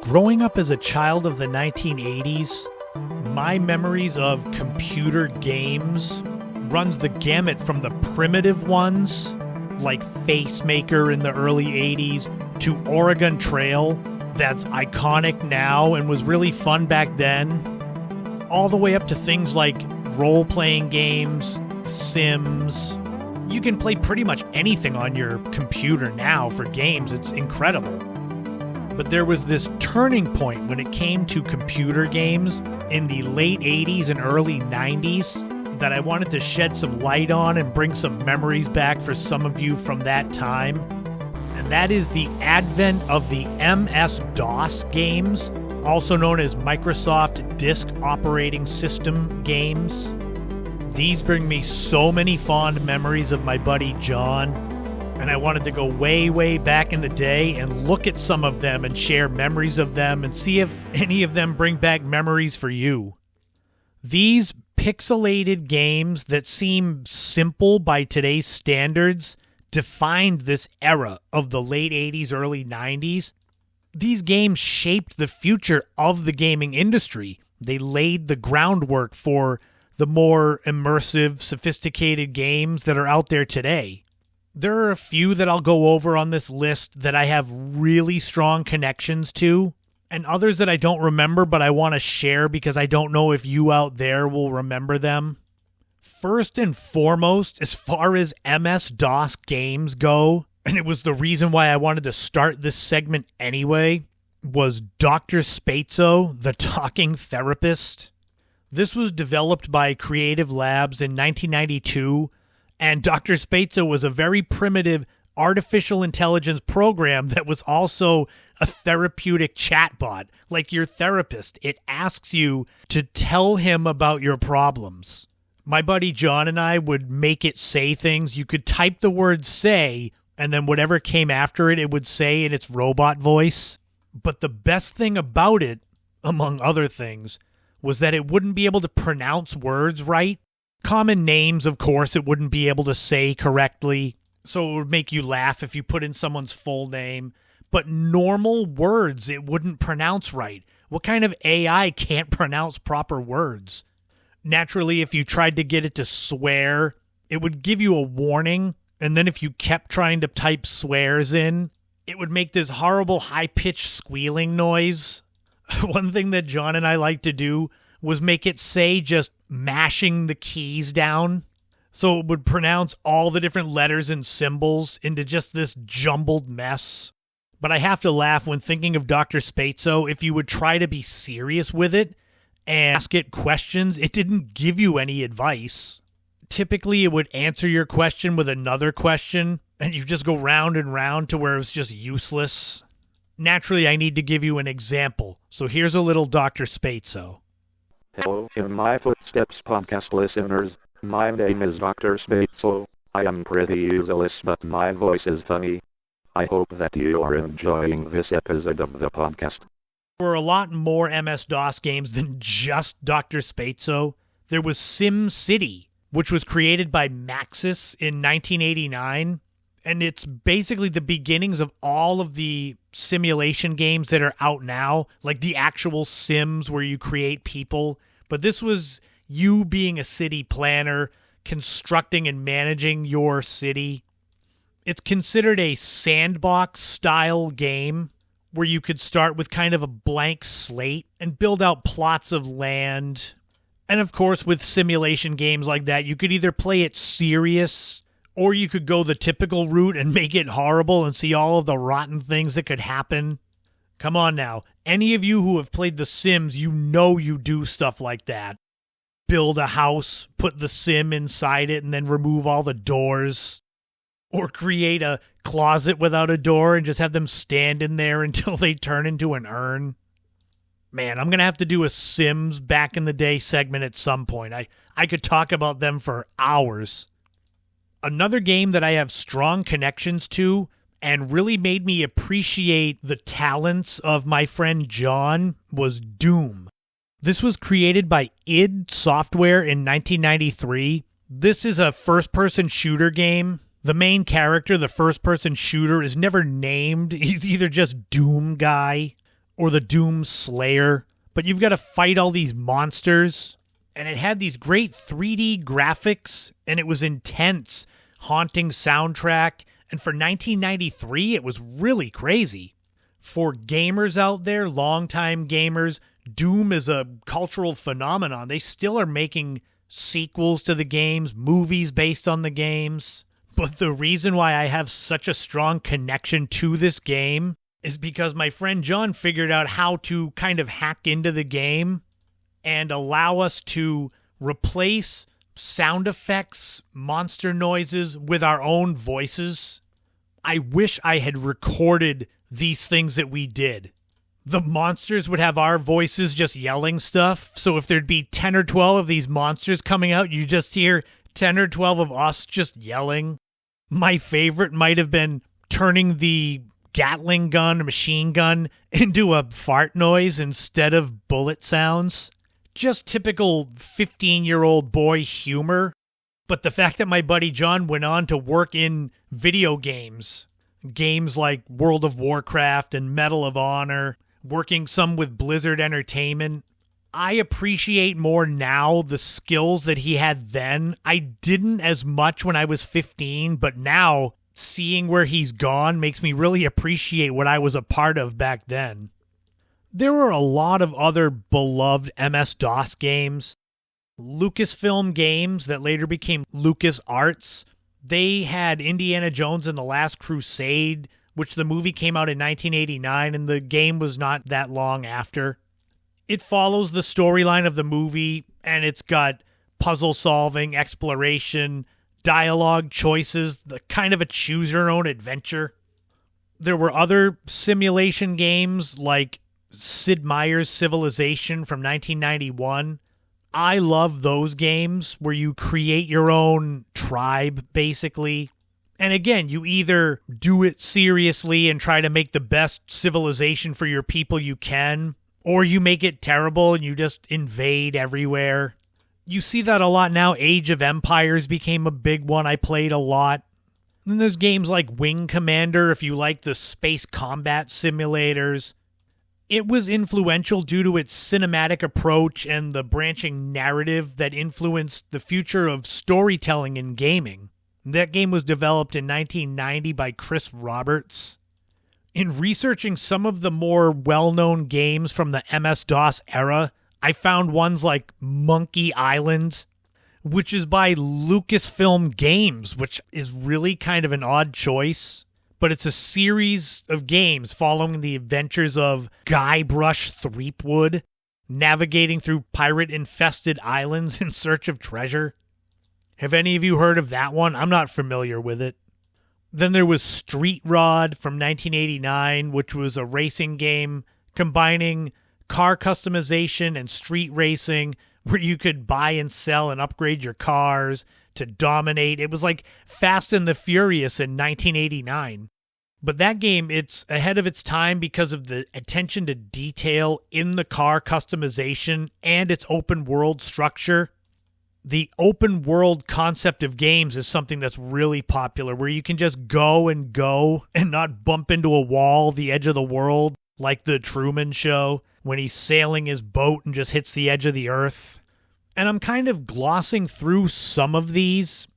Growing up as a child of the 1980s, my memories of computer games runs the gamut from the primitive ones, like Facemaker in the early 80s, to Oregon Trail, that's iconic now and was really fun back then, all the way up to things like role-playing games, Sims. You can play pretty much anything on your computer now for games. It's incredible. But there was this turning point when it came to computer games in the late 80s and early 90s that I wanted to shed some light on and bring some memories back for some of you from that time. And that is the advent of the MS-DOS games, also known as Microsoft Disk Operating System games. These bring me so many fond memories of my buddy John, and I wanted to go way, way back in the day and look at some of them and share memories of them and see if any of them bring back memories for you. These pixelated games that seem simple by today's standards defined this era of the late 80s, early 90s. These games shaped the future of the gaming industry. They laid the groundwork for the more immersive, sophisticated games that are out there today. There are a few that I'll go over on this list that I have really strong connections to, and others that I don't remember but I want to share because I don't know if you out there will remember them. First and foremost, as far as MS-DOS games go, and it was the reason why I wanted to start this segment anyway, was DrSPO, the Talking Therapist. This was developed by Creative Labs in 1992, and DrSPO was a very primitive artificial intelligence program that was also a therapeutic chatbot, like your therapist. It asks you to tell him about your problems. My buddy John and I would make it say things. You could type the word say, and then whatever came after it, it would say in its robot voice. But the best thing about it, among other things, was that it wouldn't be able to pronounce words right. Common names, of course, it wouldn't be able to say correctly, so it would make you laugh if you put in someone's full name. But normal words, it wouldn't pronounce right. What kind of AI can't pronounce proper words? Naturally, if you tried to get it to swear, it would give you a warning, and then if you kept trying to type swears in, it would make this horrible high-pitched squealing noise. One thing that John and I liked to do was make it say just mashing the keys down, so it would pronounce all the different letters and symbols into just this jumbled mess. But I have to laugh when thinking of DrSPO. If you would try to be serious with it and ask it questions, it didn't give you any advice. Typically, it would answer your question with another question, and you just go round and round to where it's just useless. Naturally, I need to give you an example, so here's a little DrSPO. Hello, In My Footsteps podcast listeners. My name is DrSPO. I am pretty useless, but my voice is funny. I hope that you are enjoying this episode of the podcast. There were a lot more MS-DOS games than just DrSPO. There was SimCity, which was created by Maxis in 1989, and it's basically the beginnings of all of the simulation games that are out now, like the actual Sims where you create people. But this was you being a city planner, constructing and managing your city. It's considered a sandbox-style game where you could start with kind of a blank slate and build out plots of land. And of course, with simulation games like that, you could either play it serious, or you could go the typical route and make it horrible and see all of the rotten things that could happen. Come on now. Any of you who have played The Sims, you know you do stuff like that. Build a house, put the Sim inside it, and then remove all the doors. Or create a closet without a door and just have them stand in there until they turn into an urn. Man, I'm going to have to do a Sims back in the day segment at some point. I could talk about them for hours. Another game that I have strong connections to and really made me appreciate the talents of my friend John was Doom. This was created by id Software in 1993. This is a first-person shooter game. The main character, the first-person shooter, is never named. He's either just Doom Guy or the Doom Slayer, but you've got to fight all these monsters. And it had these great 3D graphics, and it was intense, haunting soundtrack. And for 1993, it was really crazy. For gamers out there, longtime gamers, Doom is a cultural phenomenon. They still are making sequels to the games, movies based on the games. But the reason why I have such a strong connection to this game is because my friend John figured out how to kind of hack into the game and allow us to replace sound effects, monster noises with our own voices. I wish I had recorded these things that we did. The monsters would have our voices just yelling stuff. So if there'd be 10 or 12 of these monsters coming out, you just hear 10 or 12 of us just yelling. My favorite might have been turning the Gatling gun, machine gun, into a fart noise instead of bullet sounds. Just typical 15-year-old boy humor. But the fact that my buddy John went on to work in video games like World of Warcraft and Medal of Honor, working some with Blizzard Entertainment, I appreciate more now the skills that he had then. I didn't as much when I was 15, but now seeing where he's gone makes me really appreciate what I was a part of back then. There were a lot of other beloved MS-DOS games. Lucasfilm Games that later became LucasArts. They had Indiana Jones and the Last Crusade, which the movie came out in 1989, and the game was not that long after. It follows the storyline of the movie, and it's got puzzle solving, exploration, dialogue choices, the kind of a choose-your-own adventure. There were other simulation games like Sid Meier's Civilization from 1991. I love those games where you create your own tribe, basically. And again, you either do it seriously and try to make the best civilization for your people you can, or you make it terrible and you just invade everywhere. You see that a lot now. Age of Empires became a big one I played a lot. Then there's games like Wing Commander if you like the space combat simulators. It was influential due to its cinematic approach and the branching narrative that influenced the future of storytelling in gaming. That game was developed in 1990 by Chris Roberts. In researching some of the more well-known games from the MS-DOS era, I found ones like Monkey Island, which is by Lucasfilm Games, which is really kind of an odd choice. But it's a series of games following the adventures of Guybrush Threepwood, navigating through pirate-infested islands in search of treasure. Have any of you heard of that one? I'm not familiar with it. Then there was Street Rod from 1989, which was a racing game combining car customization and street racing, where you could buy and sell and upgrade your cars to dominate. It was like Fast and the Furious in 1989. But that game, it's ahead of its time because of the attention to detail in the car customization and its open world structure. The open world concept of games is something that's really popular, where you can just go and not bump into a wall, the edge of the world, like the Truman Show, when he's sailing his boat and just hits the edge of the earth. And I'm kind of glossing through some of these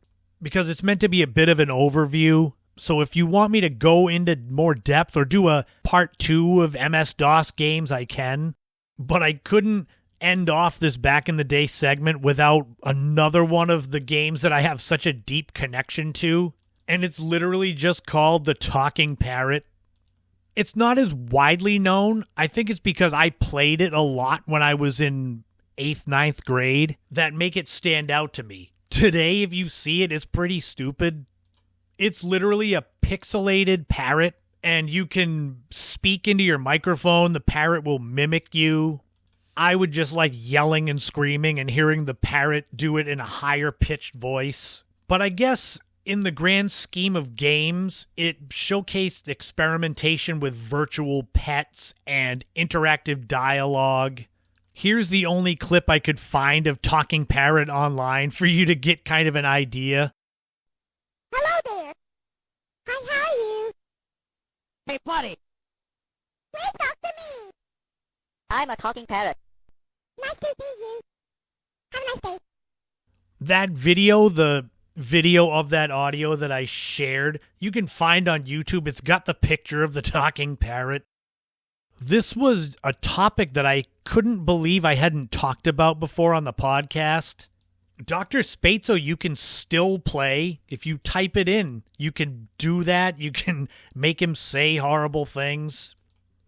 because it's meant to be a bit of an overview. So if you want me to go into more depth or do a part 2 of MS-DOS games, I can. But I couldn't end off this back in the day segment without another one of the games that I have such a deep connection to. And it's literally just called the Talking Parrot. It's not as widely known. I think it's because I played it a lot when I was in 8th, 9th grade that make it stand out to me. Today, if you see it, it's pretty stupid. It's literally a pixelated parrot, and you can speak into your microphone. The parrot will mimic you. I would just like yelling and screaming and hearing the parrot do it in a higher pitched voice. But I guess in the grand scheme of games, it showcased experimentation with virtual pets and interactive dialogue. Here's the only clip I could find of Talking Parrot online for you to get kind of an idea. Hello there. Hi, how are you? Hey, buddy. Please talk to me. I'm a talking parrot. Nice to see you. Have a nice day. That video, the video of that audio that I shared, you can find on YouTube. It's got the picture of the talking parrot. This was a topic that I couldn't believe I hadn't talked about before on the podcast. DrSPO you can still play. If you type it in, you can do that. You can make him say horrible things.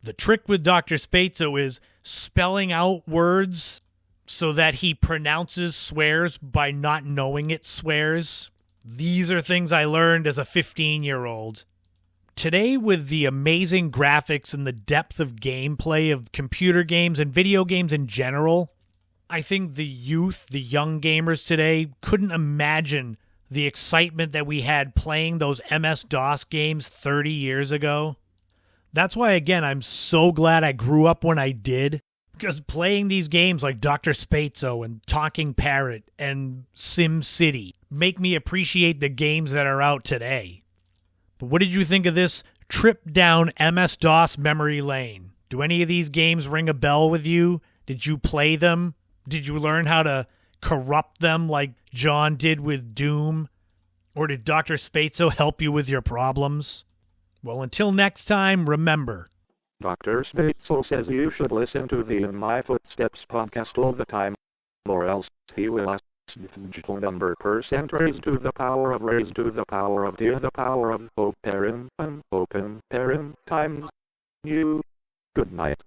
The trick with DrSPO is spelling out words so that he pronounces swears by not knowing it swears. These are things I learned as a 15-year-old. Today, with the amazing graphics and the depth of gameplay of computer games and video games in general, I think the youth, the young gamers today, couldn't imagine the excitement that we had playing those MS-DOS games 30 years ago. That's why, again, I'm so glad I grew up when I did, because playing these games like DrSPO and Talking Parrot and Sim City make me appreciate the games that are out today. But what did you think of this trip down MS-DOS memory lane? Do any of these games ring a bell with you? Did you play them? Did you learn how to corrupt them like John did with Doom? Or did DrSPO help you with your problems? Well, until next time, remember. DrSPO says you should listen to the In My Footsteps podcast all the time, or else he will ask digital number percent raised to the power of to the power of open parent times you. Good night.